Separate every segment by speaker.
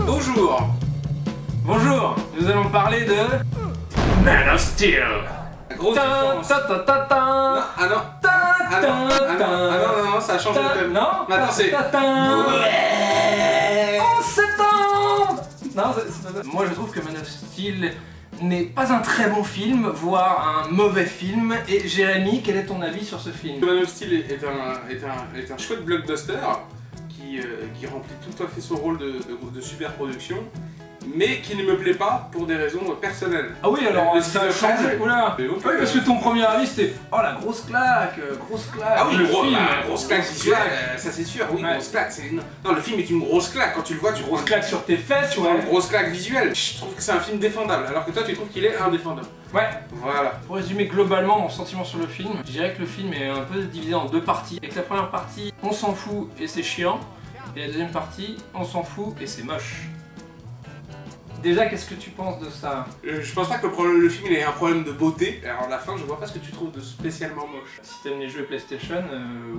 Speaker 1: Bonjour. Bonjour, nous allons parler de Man of Steel.
Speaker 2: La grosse différence. Non, ah non. Non, ça a changé de thème.
Speaker 1: Non.
Speaker 2: Mais attends, c'est...
Speaker 1: 11 septembre. Non, c'est pas ça. Moi je trouve que Man of Steel n'est pas un très bon film, voire un mauvais film. Et Jérémy, quel est ton avis sur ce film?
Speaker 2: Man of Steel est un chouette blockbuster qui remplit tout à fait son rôle de super production, mais qui ne me plaît pas pour des raisons personnelles.
Speaker 1: Ah oui, alors
Speaker 2: Le
Speaker 1: ça a
Speaker 2: style de
Speaker 1: changé,
Speaker 2: Fred.
Speaker 1: oula.
Speaker 2: Mais
Speaker 1: Oui,
Speaker 2: ok.
Speaker 1: parce que ton premier avis c'était oh la grosse claque.
Speaker 2: Ah oui,
Speaker 1: le
Speaker 2: gros,
Speaker 1: film,
Speaker 2: grosse claque visuelle, ça c'est sûr, oui,
Speaker 1: Ouais.
Speaker 2: grosse claque. Non, le film est une grosse claque, quand tu le vois, tu
Speaker 1: grosse
Speaker 2: prends
Speaker 1: claque sur tes fesses,
Speaker 2: tu prends une grosse claque visuelle. Je trouve que c'est un film défendable, alors que toi tu trouves qu'il est indéfendable.
Speaker 1: Ouais.
Speaker 2: Voilà.
Speaker 1: Pour résumer globalement mon sentiment sur le film, je dirais que le film est un peu divisé en deux parties. Et que la première partie, on s'en fout et c'est chiant. Et la deuxième partie, on s'en fout et c'est moche. Déjà, qu'est-ce que tu penses de ça?
Speaker 2: Je pense pas que le film il ait un problème de beauté. Alors à la fin, je vois pas ce que tu trouves de spécialement moche.
Speaker 1: Si t'aimes les jeux PlayStation,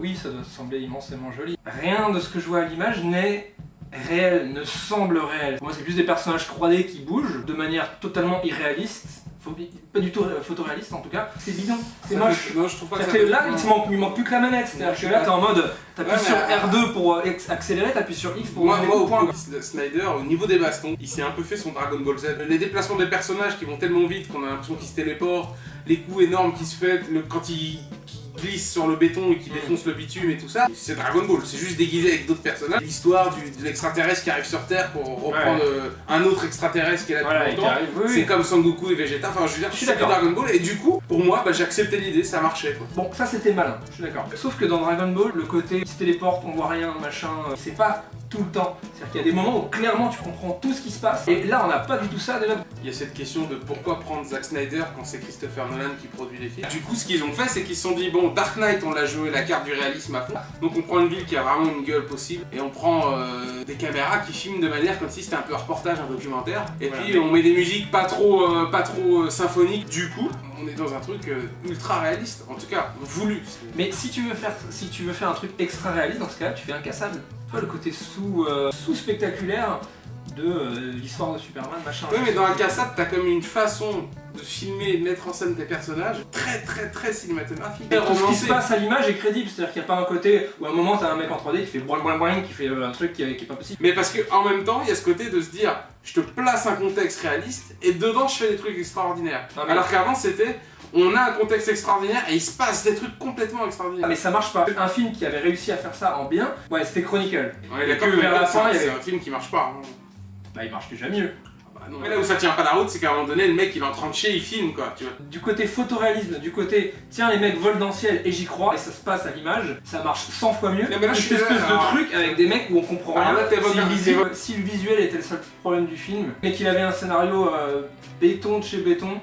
Speaker 1: oui, ça doit te sembler immensément joli. Rien de ce que je vois à l'image n'est réel, ne semble réel. Pour moi, c'est plus des personnages 3D qui bougent de manière totalement irréaliste. Pas du tout photoréaliste en tout cas. C'est bidon, c'est moche.
Speaker 2: Non, je trouve pas que
Speaker 1: C'est-à-dire que là,
Speaker 2: ça.
Speaker 1: il manque plus que la manette. C'est-à-dire que
Speaker 2: Ouais,
Speaker 1: là, t'es en mode, t'appuies
Speaker 2: ouais,
Speaker 1: sur
Speaker 2: mais-
Speaker 1: R2 pour accélérer, t'appuies sur X pour
Speaker 2: Moi,
Speaker 1: donner
Speaker 2: moi
Speaker 1: des
Speaker 2: au
Speaker 1: points.
Speaker 2: point, Snyder, au niveau des bastons, il s'est un peu fait son Dragon Ball Z. Les déplacements des personnages qui vont tellement vite qu'on a l'impression qu'ils se téléportent, les coups énormes qui se font quand ils glissent sur le béton et qui défoncent le bitume et tout ça, c'est Dragon Ball, c'est juste déguisé avec d'autres personnages. L'histoire de l'extraterrestre qui arrive sur Terre pour reprendre un autre extraterrestre qui est là
Speaker 1: Voilà,
Speaker 2: depuis
Speaker 1: et qui
Speaker 2: longtemps.
Speaker 1: arrive, oui,
Speaker 2: C'est
Speaker 1: oui.
Speaker 2: comme Sangoku et Vegeta, enfin je veux dire,
Speaker 1: Je suis
Speaker 2: c'est du
Speaker 1: d'accord.
Speaker 2: Dragon Ball et du coup, pour moi, j'ai accepté l'idée, ça marchait quoi.
Speaker 1: Bon, ça c'était malin, je suis d'accord. Sauf que dans Dragon Ball, le côté il se téléporte, on voit rien, machin, c'est pas tout le temps. C'est-à-dire qu'il y a des moments où clairement tu comprends tout ce qui se passe. Et là, on n'a pas du tout ça déjà.
Speaker 2: Il y a cette question de pourquoi prendre Zack Snyder quand c'est Christopher Nolan qui produit les films. Du coup, ce qu'ils ont fait, c'est qu'ils se sont dit bon, Dark Knight, on l'a joué la carte du réalisme à fond, donc on prend une ville qui a vraiment une gueule possible et on prend des caméras qui filment de manière comme si c'était un peu un reportage, un documentaire. Et
Speaker 1: Voilà.
Speaker 2: puis on met des musiques pas trop symphoniques. Du coup, on est dans un truc ultra réaliste, en tout cas voulu.
Speaker 1: Mais si tu veux faire un truc extra réaliste, dans ce cas-là, tu fais incassable. Tu vois le côté sous-spectaculaire de l'histoire de Superman, machin.
Speaker 2: Oui, mais dans Incassable, t'as comme une façon de filmer et de mettre en scène tes personnages très cinématographique.
Speaker 1: Et tout ce qui
Speaker 2: romancé.
Speaker 1: se passe à l'image est crédible, c'est-à-dire qu'il n'y a pas un côté où à un moment t'as un mec en 3D qui fait boing boing boing, qui fait un truc qui est pas possible.
Speaker 2: Mais parce qu'en même temps, il y a ce côté de se dire, je te place un contexte réaliste et dedans je fais des trucs extraordinaires.
Speaker 1: Non, mais-
Speaker 2: Alors qu'avant c'était, on a un contexte extraordinaire et il se passe des trucs complètement
Speaker 1: Ah,
Speaker 2: extraordinaires.
Speaker 1: mais ça marche pas. Un film qui avait réussi à faire ça en bien, ouais, c'était Chronicle.
Speaker 2: On est
Speaker 1: Et
Speaker 2: d'accord
Speaker 1: que
Speaker 2: que
Speaker 1: vers la fin, il y
Speaker 2: c'est
Speaker 1: avait.
Speaker 2: un film qui marche pas. Hein.
Speaker 1: Bah, il marche déjà mieux.
Speaker 2: Bah non. Mais là où ça tient pas la route, c'est qu'à un moment donné, le mec il est en train de chier, il filme quoi, tu vois.
Speaker 1: Du côté photoréalisme, du côté tiens, les mecs volent dans le ciel et j'y crois, et ça se passe à l'image, ça marche 100 fois mieux.
Speaker 2: Mais là, je
Speaker 1: Cette
Speaker 2: suis
Speaker 1: espèce
Speaker 2: là,
Speaker 1: de
Speaker 2: alors-
Speaker 1: truc avec des mecs où on comprend
Speaker 2: Alors
Speaker 1: rien.
Speaker 2: là, t'évoques un-
Speaker 1: Si le visuel était le seul problème du film, et qu'il avait un scénario béton de chez béton,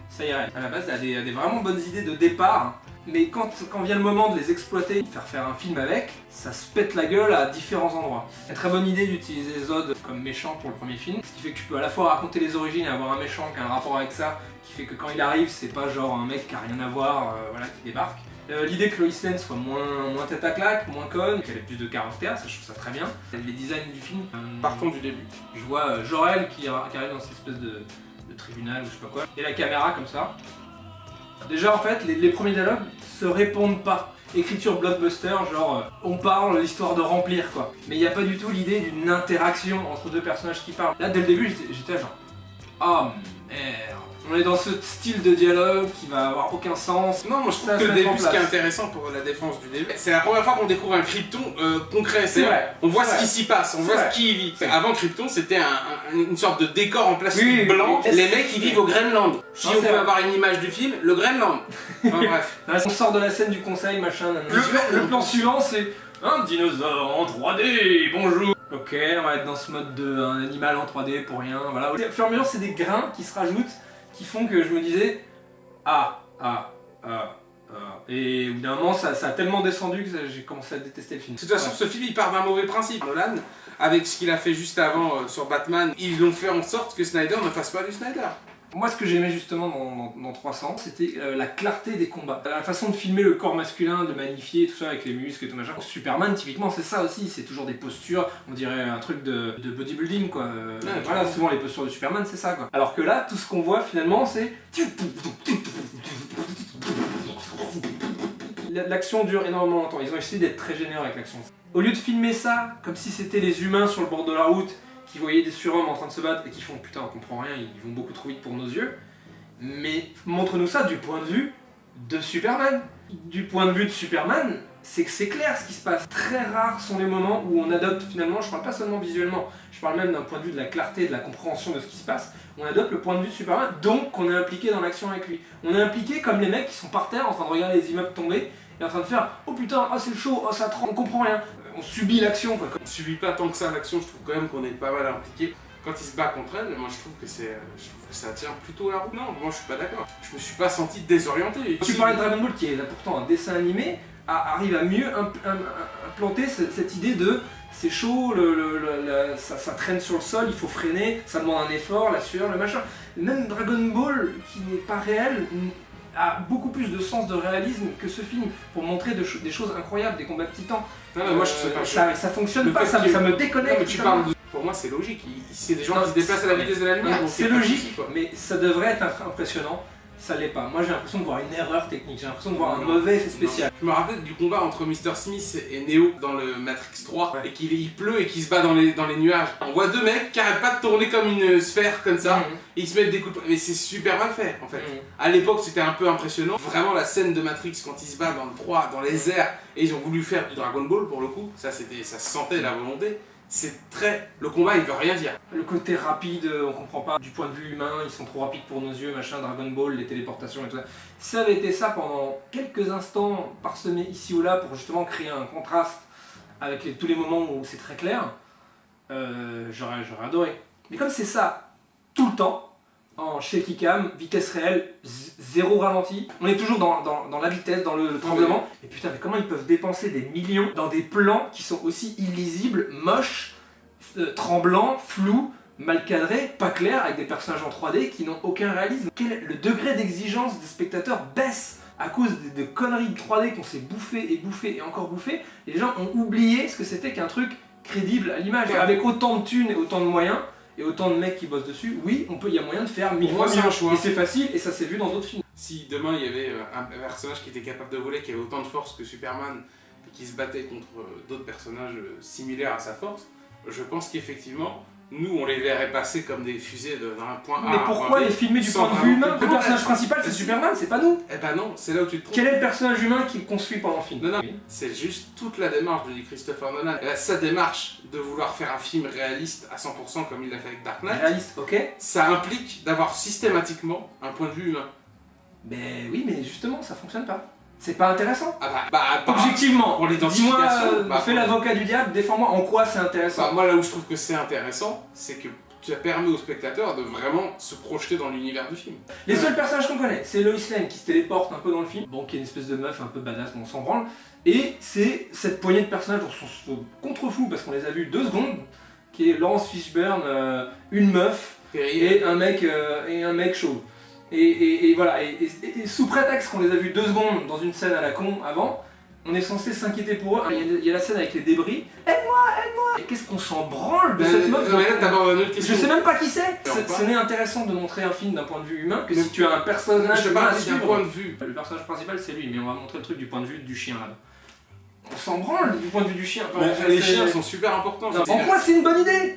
Speaker 1: ça irait. À la base, il y a des vraiment bonnes idées de départ, mais quand vient le moment de les exploiter, de faire un film avec, ça se pète la gueule à différents endroits. Une très bonne idée d'utiliser Zod comme méchant pour le premier film, ce qui fait que tu peux à la fois raconter les origines et avoir un méchant qui a un rapport avec ça, qui fait que quand il arrive, c'est pas genre un mec qui a rien à voir, voilà, qui débarque. L'idée que Lois Lane soit moins tête à claque, moins conne, qu'elle ait plus de caractère, ça je trouve ça très bien. Les designs du film,
Speaker 2: Partons du début.
Speaker 1: je vois Jor-El qui arrive dans cette espèce de tribunal ou je sais pas quoi, et la caméra comme ça. Déjà en fait, les premiers dialogues se répondent pas. Écriture blockbuster, genre on parle l'histoire de remplir quoi. Mais il n'y a pas du tout l'idée d'une interaction entre deux personnages qui parlent. Là dès le début j'étais genre oh merde. On est dans ce style de dialogue qui va avoir aucun sens.
Speaker 2: Non, moi je trouve
Speaker 1: Ça
Speaker 2: que
Speaker 1: se
Speaker 2: le
Speaker 1: met en
Speaker 2: début, ce qui est
Speaker 1: place.
Speaker 2: intéressant pour la défense du début, c'est la première fois qu'on découvre un Krypton concret.
Speaker 1: C'est vrai.
Speaker 2: On voit
Speaker 1: C'est
Speaker 2: ce
Speaker 1: vrai.
Speaker 2: qui s'y passe, on
Speaker 1: C'est
Speaker 2: voit
Speaker 1: vrai.
Speaker 2: ce qui y vit. Avant Krypton, c'était une sorte de décor en plastique
Speaker 1: Oui,
Speaker 2: blanc.
Speaker 1: oui.
Speaker 2: Les mecs ils vivent au Groenland. Si
Speaker 1: Non,
Speaker 2: on
Speaker 1: c'est
Speaker 2: peut
Speaker 1: vrai.
Speaker 2: avoir une image du film, le Groenland. Enfin, bref.
Speaker 1: Là, on sort de la scène du conseil, machin, nanana. Le plan suivant c'est un dinosaure en 3D, bonjour. Ok, on va être dans ce mode de un animal en 3D pour rien, voilà. Au fur et à mesure, c'est des grains qui se rajoutent, qui font que je me disais et au bout d'un moment, ça a tellement descendu que j'ai commencé à détester le film.
Speaker 2: De toute façon, ce film il part d'un mauvais principe. Nolan, avec ce qu'il a fait juste avant sur Batman, ils l'ont fait en sorte que Snyder ne fasse pas du Snyder.
Speaker 1: Moi, ce que j'aimais justement dans 300, c'était la clarté des combats. La façon de filmer le corps masculin, de le magnifier, tout ça, avec les muscles et tout machin. Superman, typiquement, c'est ça aussi, c'est toujours des postures, on dirait un truc de bodybuilding, quoi. Voilà, souvent les postures de Superman, c'est ça, quoi. Alors que là, tout ce qu'on voit, finalement, c'est... L'action dure énormément longtemps, ils ont essayé d'être très généreux avec l'action. Au lieu de filmer ça, comme si c'était les humains sur le bord de la route, qui voyaient des surhommes en train de se battre et qui font putain on comprend rien, ils vont beaucoup trop vite pour nos yeux, mais montre-nous ça du point de vue de Superman. Du point de vue de Superman, c'est que c'est clair ce qui se passe. Très rares sont les moments où on adopte finalement, je parle pas seulement visuellement, je parle même d'un point de vue de la clarté, de la compréhension de ce qui se passe, on adopte le point de vue de Superman, donc on est impliqué dans l'action avec lui. On est impliqué comme les mecs qui sont par terre en train de regarder les immeubles tomber et en train de faire oh putain, oh c'est chaud, oh ça tremble, on comprend rien. On subit l'action quoi.
Speaker 2: On subit pas tant que ça l'action, je trouve quand même qu'on est pas mal impliqué. Quand il se bat contre elle, moi je trouve que ça tient plutôt la route. Non, moi je suis pas d'accord. Je me suis pas senti désorienté.
Speaker 1: Tu parlais de Dragon Ball qui est là pourtant un dessin animé, arrive à mieux implanter cette idée de c'est chaud, ça traîne sur le sol, il faut freiner, ça demande un effort, la sueur, le machin. Même Dragon Ball, qui n'est pas réel, a beaucoup plus de sens de réalisme que ce film pour montrer des choses incroyables, des combats de titans.
Speaker 2: Non, mais moi je sais pas.
Speaker 1: Ça fonctionne pas, ça me déconnecte.
Speaker 2: Non, mais tu parles de... Pour moi c'est logique, c'est des gens qui se déplacent à la vitesse de la lumière.
Speaker 1: C'est logique, mais ça devrait être impressionnant. Ça l'est pas. Moi j'ai l'impression de voir une erreur technique, j'ai l'impression de voir un mauvais effet spécial.
Speaker 2: Je me rappelle du combat entre Mr. Smith et Neo dans le Matrix 3, et qu'il pleut et qu'il se bat dans les nuages. On voit deux mecs qui arrêtent pas de tourner comme une sphère comme ça, et ils se mettent des coups de... Mais c'est super mal fait en fait. À l'époque c'était un peu impressionnant. Vraiment la scène de Matrix quand il se bat dans le 3, dans les airs, et ils ont voulu faire du Dragon Ball pour le coup, ça se sentait la volonté. C'est très... Le combat il veut rien dire.
Speaker 1: Le côté rapide, on comprend pas. Du point de vue humain, ils sont trop rapides pour nos yeux, machin, Dragon Ball, les téléportations et tout ça. Si ça avait été ça pendant quelques instants parsemés ici ou là pour justement créer un contraste avec tous les moments où c'est très clair, j'aurais adoré. Mais comme c'est ça tout le temps, en shaky cam, vitesse réelle, zéro ralenti. On est toujours dans la vitesse, dans le tremblement. Et putain, mais comment ils peuvent dépenser des millions dans des plans qui sont aussi illisibles, moches, tremblants, flous, mal cadrés, pas clairs, avec des personnages en 3D qui n'ont aucun réalisme. Le degré d'exigence des spectateurs baisse à cause de conneries de 3D qu'on s'est bouffé et encore bouffé. Les gens ont oublié ce que c'était qu'un truc crédible à l'image. Avec autant de thunes et autant de moyens, et autant de mecs qui bossent dessus, oui, il y a moyen de faire 1000 fois mieux. Et c'est facile, et ça s'est vu dans d'autres films.
Speaker 2: Si demain il y avait un personnage qui était capable de voler, qui avait autant de force que Superman, et qui se battait contre d'autres personnages similaires à sa force, je pense qu'effectivement, nous on les verrait passer comme des fusées d'un point A à un point B.
Speaker 1: Mais pourquoi les filmer du point de vue humain? Le personnage principal c'est Superman, c'est pas nous.
Speaker 2: Eh ben non, c'est là où tu te trompes.
Speaker 1: Quel est le personnage humain qui construit pendant le film?
Speaker 2: Non, c'est juste toute la démarche de Christopher Nolan. Sa démarche de vouloir faire un film réaliste à 100% comme il l'a fait avec Dark Knight.
Speaker 1: Réaliste, ok.
Speaker 2: Ça implique d'avoir systématiquement un point de vue humain.
Speaker 1: Mais oui, mais justement, ça fonctionne pas. C'est pas intéressant.
Speaker 2: Objectivement,
Speaker 1: pour l'identification. Dis-moi, fais l'avocat du diable, défends-moi en quoi c'est intéressant.
Speaker 2: Moi, là où je trouve que c'est intéressant, c'est que ça permet au spectateur de vraiment se projeter dans l'univers du film.
Speaker 1: Les seuls personnages qu'on connaît, c'est Lois Lane qui se téléporte un peu dans le film, bon, qui est une espèce de meuf un peu badass, on s'en branle, et c'est cette poignée de personnages dont on se contrefou parce qu'on les a vus 2 secondes, qui est Laurence Fishburne, une meuf et un mec chauve. Et voilà, et sous prétexte qu'on les a vus 2 secondes dans une scène à la con avant, on est censé s'inquiéter pour eux. Il y a la scène avec les débris. Aide-moi, aide-moi. Et qu'est-ce qu'on s'en branle de cette meuf? Je sais même pas qui c'est. Ce n'est intéressant de montrer un film d'un point de vue humain que si tu as un personnage humain à suivre.
Speaker 2: Point de vue.
Speaker 1: Le personnage principal c'est lui, mais on va montrer le truc du point de vue du chien là. On s'en branle du point de vue du chien.
Speaker 2: Les chiens sont super importants.
Speaker 1: En quoi c'est une bonne idée?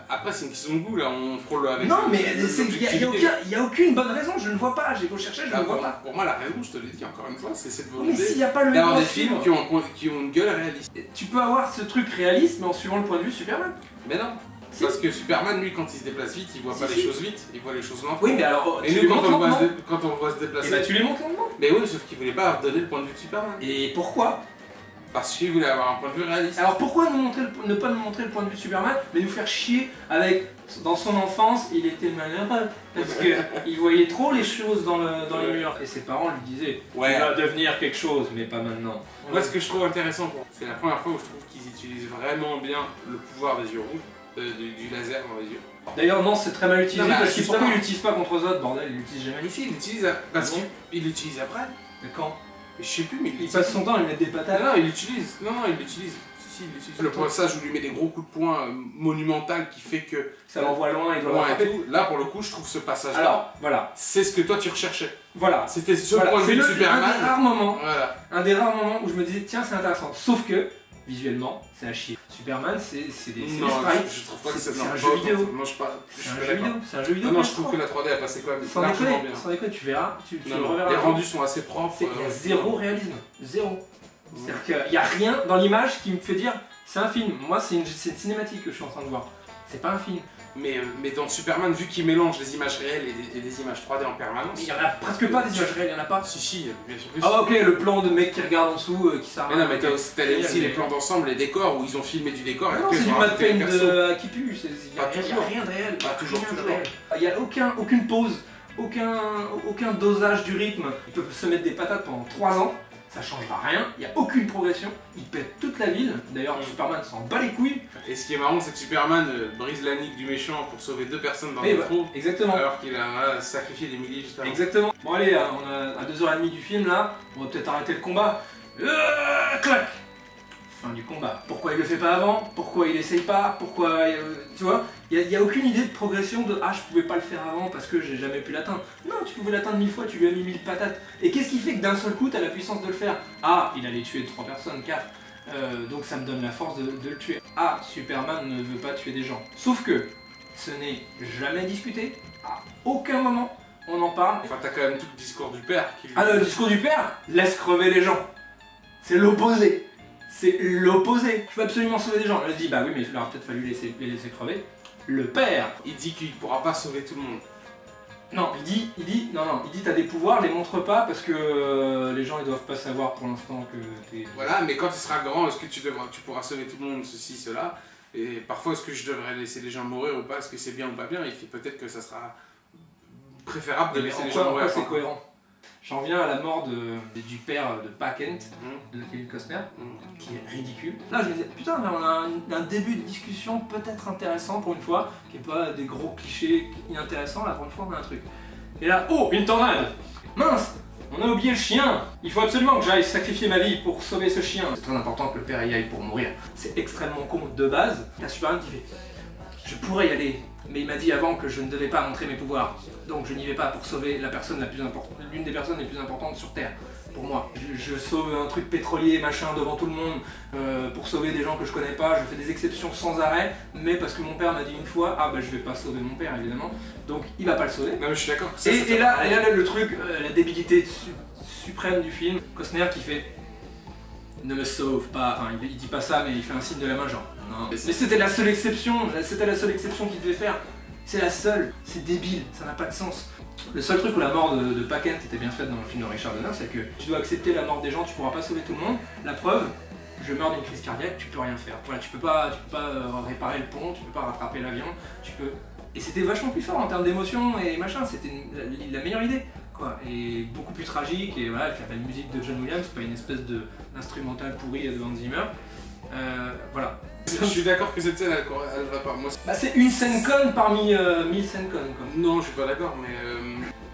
Speaker 2: Après c'est une question de goût là, on frôle avec...
Speaker 1: Non mais il n'y a aucune bonne raison, je ne vois pas, j'ai beau chercher, je ne vois pas.
Speaker 2: Pour moi la raison, je te l'ai dit encore une fois, c'est cette
Speaker 1: volonté
Speaker 2: d'avoir des films qui ont une gueule réaliste.
Speaker 1: Tu peux avoir ce truc réaliste mais en suivant le point de vue Superman.
Speaker 2: Mais non, parce que Superman lui quand il se déplace vite, il voit pas les choses vite, il voit les choses lentement.
Speaker 1: Oui mais alors,
Speaker 2: et nous quand on voit se déplacer...
Speaker 1: Et bah tu les montres lentement.
Speaker 2: Mais oui, sauf qu'il voulait pas donner le point de vue de Superman.
Speaker 1: Et pourquoi?
Speaker 2: Parce qu'il voulait avoir un point de vue réaliste.
Speaker 1: Alors pourquoi ne pas nous montrer le point de vue de Superman, mais nous faire chier avec, dans son enfance, il était malheureux, parce qu'il voyait trop les choses dans les murs. Et ses parents lui disaient, tu vas devenir quelque chose, mais pas maintenant.
Speaker 2: Moi ce que je trouve intéressant, c'est la première fois où je trouve qu'ils utilisent vraiment bien le pouvoir des yeux rouges. du laser dans les yeux.
Speaker 1: D'ailleurs, non, c'est très mal utilisé
Speaker 2: Non, mais
Speaker 1: parce que
Speaker 2: justement.
Speaker 1: pourquoi il l'utilise pas contre Zod, bordel, il l'utilise jamais.
Speaker 2: Mais si, il l'utilise parce
Speaker 1: Non.
Speaker 2: qu'il l'utilise après.
Speaker 1: Mais quand
Speaker 2: Je sais plus, mais il
Speaker 1: il
Speaker 2: l'utilise.
Speaker 1: passe son temps à lui mettre des
Speaker 2: Ah
Speaker 1: patates.
Speaker 2: non, il l'utilise. Non, il l'utilise. Si, il l'utilise. Le passage où il lui met des gros coups de poing monumental qui fait que.
Speaker 1: Ça l'envoie loin, il doit
Speaker 2: Loin et
Speaker 1: rattraper.
Speaker 2: tout. Là, pour le coup, je trouve ce passage-là.
Speaker 1: Alors, voilà.
Speaker 2: C'est ce que toi tu recherchais.
Speaker 1: Voilà.
Speaker 2: C'était ce
Speaker 1: Voilà.
Speaker 2: point de
Speaker 1: C'est
Speaker 2: vue de
Speaker 1: un des
Speaker 2: Superman.
Speaker 1: rares moments.
Speaker 2: Voilà.
Speaker 1: Un des rares moments où je me disais, tiens, c'est intéressant. Sauf que, visuellement, c'est à chier. Superman, c'est des
Speaker 2: Non,
Speaker 1: sprites.
Speaker 2: je trouve pas que
Speaker 1: C'est
Speaker 2: non,
Speaker 1: un
Speaker 2: pas
Speaker 1: jeu
Speaker 2: autant.
Speaker 1: vidéo.
Speaker 2: Non, je pas.
Speaker 1: C'est un jeu vidéo. C'est un jeu vidéo.
Speaker 2: Non, je
Speaker 1: PS3.
Speaker 2: trouve que la 3D a passé quand même
Speaker 1: Sans
Speaker 2: largement
Speaker 1: déconner,
Speaker 2: bien.
Speaker 1: sans déconner, tu verras, tu
Speaker 2: Non,
Speaker 1: le
Speaker 2: non,
Speaker 1: reverras.
Speaker 2: les rendus sont assez propres.
Speaker 1: Il y a zéro réalisme. Zéro. C'est-à-dire qu'il n'y a rien dans l'image qui me fait dire, c'est un film. Moi, c'est une cinématique que je suis en train de voir. C'est pas un film.
Speaker 2: Mais dans Superman, vu qu'il mélange les images réelles et des images 3D en permanence.
Speaker 1: Mais il y en a presque pas des images réelles, il y en a pas.
Speaker 2: Si, bien sûr que si.
Speaker 1: Ah ok, le plan de mec qui regarde en dessous, qui sert à
Speaker 2: Mais
Speaker 1: rien.
Speaker 2: non, mais t'as aussi les plans d'ensemble, les décors où ils ont filmé du décor.
Speaker 1: Ah
Speaker 2: et
Speaker 1: non,
Speaker 2: après,
Speaker 1: c'est
Speaker 2: ils
Speaker 1: du
Speaker 2: ont
Speaker 1: Mad
Speaker 2: rajouté les
Speaker 1: Paint
Speaker 2: persos.
Speaker 1: qui pue, il n'y
Speaker 2: Pas
Speaker 1: a
Speaker 2: toujours.
Speaker 1: rien de réel.
Speaker 2: Pas toujours,
Speaker 1: rien de
Speaker 2: toujours.
Speaker 1: réel. Il n'y a aucune pause, aucun dosage du rythme. Ils peuvent se mettre des patates pendant 3 ans, ça changera rien, il n'y a aucune progression, ils pètent toute la ville. D'ailleurs, Superman s'en bat les couilles.
Speaker 2: Et ce qui est marrant, c'est que Superman brise la nuque du méchant pour sauver 2 personnes dans
Speaker 1: Mais
Speaker 2: le métro,
Speaker 1: exactement.
Speaker 2: alors qu'il a sacrifié des milliers juste avant.
Speaker 1: Exactement. Bon allez, on a à 2h30 du film là, on va peut-être arrêter le combat. Clac. Fin du combat. Pourquoi il le fait pas avant? Pourquoi il essaye pas? Pourquoi... tu vois, il n'y a aucune idée de progression de « Ah, je pouvais pas le faire avant parce que j'ai jamais pu l'atteindre ». Non, tu pouvais l'atteindre 1000 fois, tu lui as mis 1000 patates. Et qu'est-ce qui fait que d'un seul coup, tu as la puissance de le faire? Ah, il allait tuer 3 personnes, 4. Donc ça me donne la force de le tuer. Ah, Superman ne veut pas tuer des gens. Sauf que ce n'est jamais discuté. À aucun moment, on en parle.
Speaker 2: Enfin, t'as quand même tout le discours du père qui lui...
Speaker 1: Ah, le discours du père, laisse crever les gens. C'est l'opposé. C'est l'opposé. Je veux absolument sauver des gens. Elle dit, bah oui, mais il aurait peut-être fallu les laisser crever. Le père,
Speaker 2: Il dit qu'il pourra pas sauver tout le monde.
Speaker 1: non, il dit, t'as des pouvoirs, les montre pas parce que les gens ils doivent pas savoir pour l'instant que t'es.
Speaker 2: Voilà, mais quand tu seras grand, est-ce que tu pourras sauver tout le monde, ceci, cela? Et parfois, est-ce que je devrais laisser les gens mourir ou pas? Est-ce que c'est bien ou pas bien? Il fait peut-être que ça sera préférable de
Speaker 1: Mais
Speaker 2: laisser les
Speaker 1: en
Speaker 2: gens
Speaker 1: quoi
Speaker 2: mourir.
Speaker 1: c'est cohérent? J'en viens à la mort du père de Pa Kent,
Speaker 2: Mmh.
Speaker 1: de Kevin Costner,
Speaker 2: Mmh.
Speaker 1: qui est ridicule. Là, je me disais, putain, mais on a un début de discussion peut-être intéressant pour une fois, qui est pas des gros clichés inintéressants, là pour une fois on a un truc. Et là, oh, une tornade! Mince! On a oublié le chien! Il faut absolument que j'aille sacrifier ma vie pour sauver ce chien. C'est très important que le père y aille pour mourir. C'est extrêmement con de base. La Superman qui fait, je pourrais y aller, mais il m'a dit avant que je ne devais pas montrer mes pouvoirs. Donc je n'y vais pas pour sauver la personne la plus importante, l'une des personnes les plus importantes sur Terre. Pour moi, je sauve un truc pétrolier, machin, devant tout le monde, pour sauver des gens que je connais pas, je fais des exceptions sans arrêt, mais parce que mon père m'a dit une fois, ah bah je vais pas sauver mon père évidemment, donc il va pas le sauver.
Speaker 2: Non, mais je suis d'accord.
Speaker 1: Et là, le truc, la débilité suprême du film, Costner qui fait ne me sauve pas, enfin il dit pas ça mais il fait un signe de la main genre non. Mais c'était la seule exception, qu'il devait faire. C'est la seule, c'est débile, ça n'a pas de sens. Le seul truc où la mort de Pa Kent était bien faite dans le film de Richard Donner, c'est que tu dois accepter la mort des gens, tu pourras pas sauver tout le monde. La preuve, je meurs d'une crise cardiaque, tu peux rien faire. Voilà, tu peux pas réparer le pont, tu peux pas rattraper l'avion, tu peux. Et c'était vachement plus fort en termes d'émotion et machin, c'était la meilleure idée. Quoi. Et beaucoup plus tragique, et voilà, il y a la musique de John Williams, pas une espèce d'instrumental pourri de Hans Zimmer. Voilà.
Speaker 2: Je suis d'accord que cette scène, elle va pas. Moi,
Speaker 1: Bah, c'est une scène conne parmi 1000 scènes connes. Quoi.
Speaker 2: non, je suis pas d'accord, mais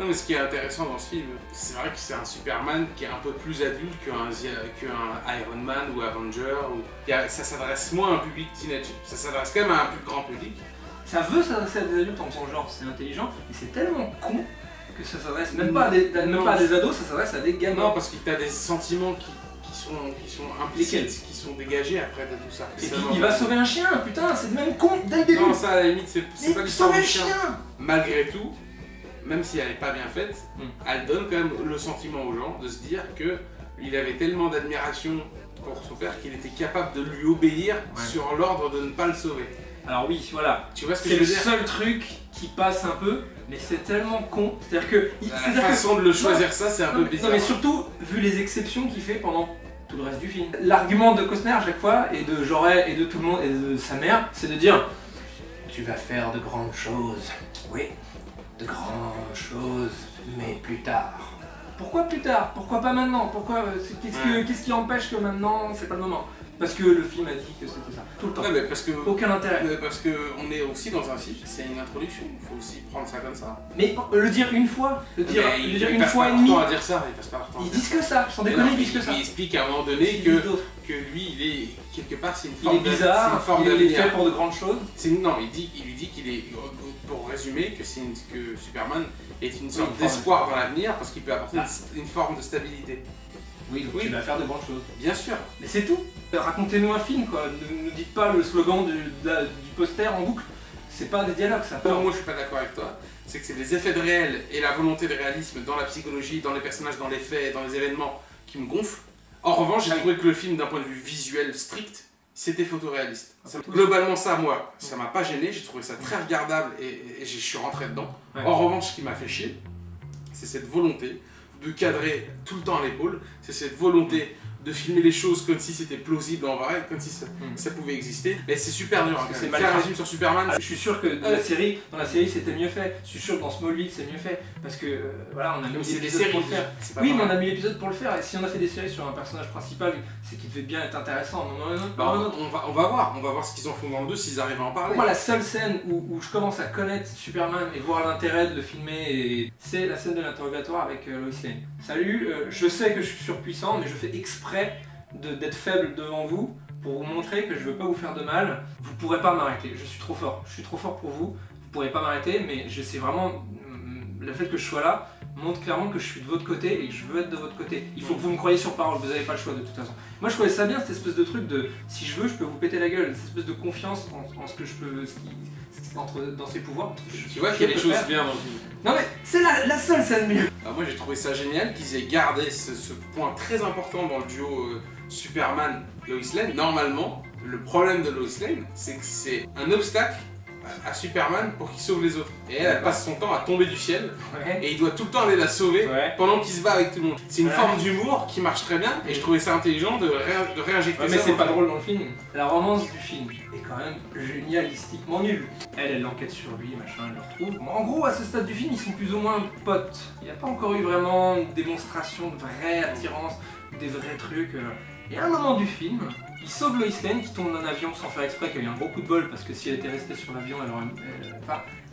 Speaker 2: non, mais ce qui est intéressant dans ce film, c'est vrai que c'est un Superman qui est un peu plus adulte qu'un Iron Man ou Avenger. Ça s'adresse moins à un public teenage. Ça s'adresse quand même à un plus grand public.
Speaker 1: Ça veut s'adresser à des adultes en son genre, c'est intelligent, mais c'est tellement con que ça s'adresse même pas à des ados, ça s'adresse à des gamins.
Speaker 2: Non, parce que t'as des sentiments qui sont impliqués, qui sont dégagés après de tout ça.
Speaker 1: Et puis il va sauver un chien, putain, c'est même con dès le début.
Speaker 2: Non, ça à la limite, c'est pas l'histoire
Speaker 1: sauver
Speaker 2: du
Speaker 1: le
Speaker 2: chien.
Speaker 1: chien.
Speaker 2: Malgré tout, même si elle est pas bien faite, elle donne quand même le sentiment aux gens de se dire que il avait tellement d'admiration pour son père qu'il était capable de lui obéir sur l'ordre de ne pas le sauver.
Speaker 1: Alors oui, voilà.
Speaker 2: Tu vois ce que
Speaker 1: C'est
Speaker 2: je
Speaker 1: le
Speaker 2: veux dire?
Speaker 1: seul truc qui passe un peu, mais c'est tellement con. C'est-à-dire que...
Speaker 2: La façon de le choisir, ça, c'est un peu bizarre.
Speaker 1: Non mais surtout, vu les exceptions qu'il fait pendant tout le reste du film. L'argument de Costner à chaque fois, et de Jorel, et de tout le monde, et de sa mère, c'est de dire « Tu vas faire de grandes choses. Oui, de grandes choses, mais plus tard. » Pourquoi plus tard? Pourquoi pas maintenant? Pourquoi qu'est-ce qui empêche que maintenant, c'est pas le moment? Parce que le film a dit que c'était ça. Tout le temps.
Speaker 2: Ouais, mais parce que...
Speaker 1: Aucun intérêt.
Speaker 2: Parce qu'on est aussi dans un cycle, c'est une introduction, il faut aussi prendre ça comme ça.
Speaker 1: Mais le dire une fois, le dire une fois et
Speaker 2: demie.
Speaker 1: demie.
Speaker 2: Ils passent pas leur temps à dire ça, ils passent pas leur temps à
Speaker 1: Ils
Speaker 2: dire
Speaker 1: disent
Speaker 2: ça.
Speaker 1: que ça, sans déconner, ils disent que ça.
Speaker 2: Il explique à un moment donné que lui, il est quelque part, c'est une
Speaker 1: Il
Speaker 2: forme
Speaker 1: est bizarre, il est
Speaker 2: d'avenir.
Speaker 1: fait pour de grandes choses.
Speaker 2: Non, il lui dit qu'il est, pour résumer, que Superman est une sorte d'espoir dans l'avenir parce qu'il peut apporter une forme de stabilité.
Speaker 1: Oui, donc il va faire de grandes choses.
Speaker 2: Bien sûr.
Speaker 1: Mais c'est tout. Racontez-nous un film, quoi. Ne dites pas le slogan du poster en boucle. C'est pas des dialogues, ça.
Speaker 2: Non, moi je suis pas d'accord avec toi. C'est que c'est les effets de réel et la volonté de réalisme dans la psychologie, dans les personnages, dans les faits, dans les événements qui me gonflent. En revanche, j'ai trouvé que le film, d'un point de vue visuel strict, c'était photoréaliste. Globalement, ça, moi, ça m'a pas gêné. J'ai trouvé ça très regardable et je suis rentré dedans.
Speaker 1: Ouais.
Speaker 2: En revanche, ce qui m'a fait chier, c'est cette volonté de cadrer tout le temps à l'épaule. C'est cette volonté de filmer les choses comme si c'était plausible en vrai, comme si ça pouvait exister. Mais c'est super dur.
Speaker 1: C'est
Speaker 2: mal faire un film sur Superman.
Speaker 1: Je suis sûr que dans la série c'était mieux fait. Je suis sûr que dans Smallville c'est mieux fait. Parce que voilà, on a mis l'épisode pour le faire. Oui, mais on a mis l'épisode pour le faire. Et si on a fait des séries sur un personnage principal, c'est qu'il devait bien être intéressant.
Speaker 2: On va voir ce qu'ils en font dans le 2 s'ils arrivent à en parler.
Speaker 1: Pour moi, la seule scène où je commence à connaître Superman et voir l'intérêt de le filmer, c'est la scène de l'interrogatoire avec Lois Lane. Salut, je sais que je suis surpuissant, mais je fais exprès d'être faible devant vous pour vous montrer que je veux pas vous faire de mal. Vous pourrez pas m'arrêter, je suis trop fort pour vous, vous pourrez pas m'arrêter, mais je sais vraiment, le fait que je sois là montre clairement que je suis de votre côté et que je veux être de votre côté. Il faut que vous me croyiez sur parole, vous avez pas le choix de toute façon. Moi je trouvais ça bien, cette espèce de truc de si je veux je peux vous péter la gueule, cette espèce de confiance en ce que je peux, dans ses pouvoirs.
Speaker 2: Tu vois qu'il y a des choses bien dans le film.
Speaker 1: Non mais c'est la seule scène mieux.
Speaker 2: Moi j'ai trouvé ça génial qu'ils aient gardé ce point très important dans le duo Superman-Lois Lane. Normalement, le problème de Lois Lane, c'est que c'est un obstacle à Superman pour qu'il sauve les autres. Et elle passe son temps à tomber du ciel, et il doit tout le temps aller la sauver pendant qu'il se bat avec tout le monde. C'est une forme d'humour qui marche très bien, et je trouvais ça intelligent de réinjecter ça.
Speaker 1: Mais c'est pas drôle dans le film. La romance du film est quand même génialistiquement nulle. Elle enquête sur lui, machin, elle le retrouve. En gros, à ce stade du film, ils sont plus ou moins potes. Il n'y a pas encore eu vraiment une démonstration de vraie attirance, des vrais trucs. Et à un moment du film, il sauve Lois Lane qui tombe d'un avion sans faire exprès, qui a eu un gros coup de bol parce que si elle était restée sur l'avion,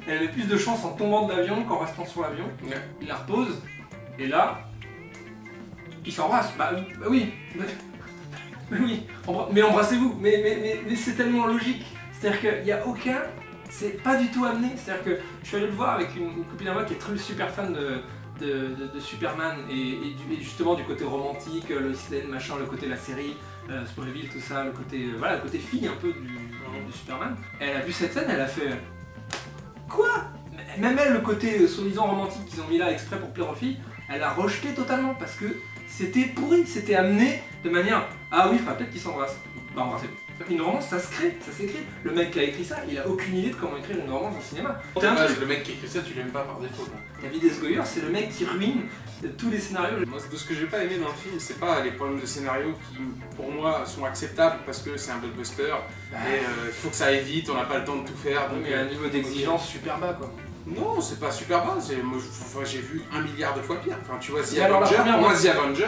Speaker 1: elle avait plus de chance en tombant de l'avion qu'en restant sur l'avion.
Speaker 2: Ouais.
Speaker 1: Il la repose, et là, ils s'embrassent. Bah oui, oui, mais embrassez-vous. Mais c'est tellement logique. C'est-à-dire qu'il n'y a aucun... C'est pas du tout amené. C'est-à-dire que je suis allé le voir avec une copine à moi qui est très super fan de Superman et justement du côté romantique, Lois Lane, machin, le côté de la série, Smallville, tout ça, le côté fille un peu du Superman. Elle a vu cette scène, elle a fait quoi? Même elle, le côté soi-disant romantique qu'ils ont mis là exprès pour plaire aux filles, elle a rejeté totalement parce que c'était pourri, c'était amené de manière ah oui, il faudra peut-être qu'ils s'embrassent. Bah embrassez-vous. Une romance, ça se crée, ça s'écrit. Le mec qui a écrit ça, il a aucune idée de comment écrire une romance dans le cinéma.
Speaker 2: Le mec qui a écrit ça, tu l'aimes pas par défaut.
Speaker 1: David S. Goyer, c'est le mec qui ruine tous les scénarios.
Speaker 2: Moi, de ce que j'ai pas aimé dans le film, c'est pas les problèmes de scénario qui, pour moi, sont acceptables parce que c'est un blockbuster et il faut que ça aille vite, on n'a pas le temps de tout faire. Donc,
Speaker 1: il y a un niveau d'exigence super bas, quoi.
Speaker 2: Non, c'est pas super bas. Moi, j'ai vu 1 milliard de fois pire. Enfin, tu vois, The Avenger,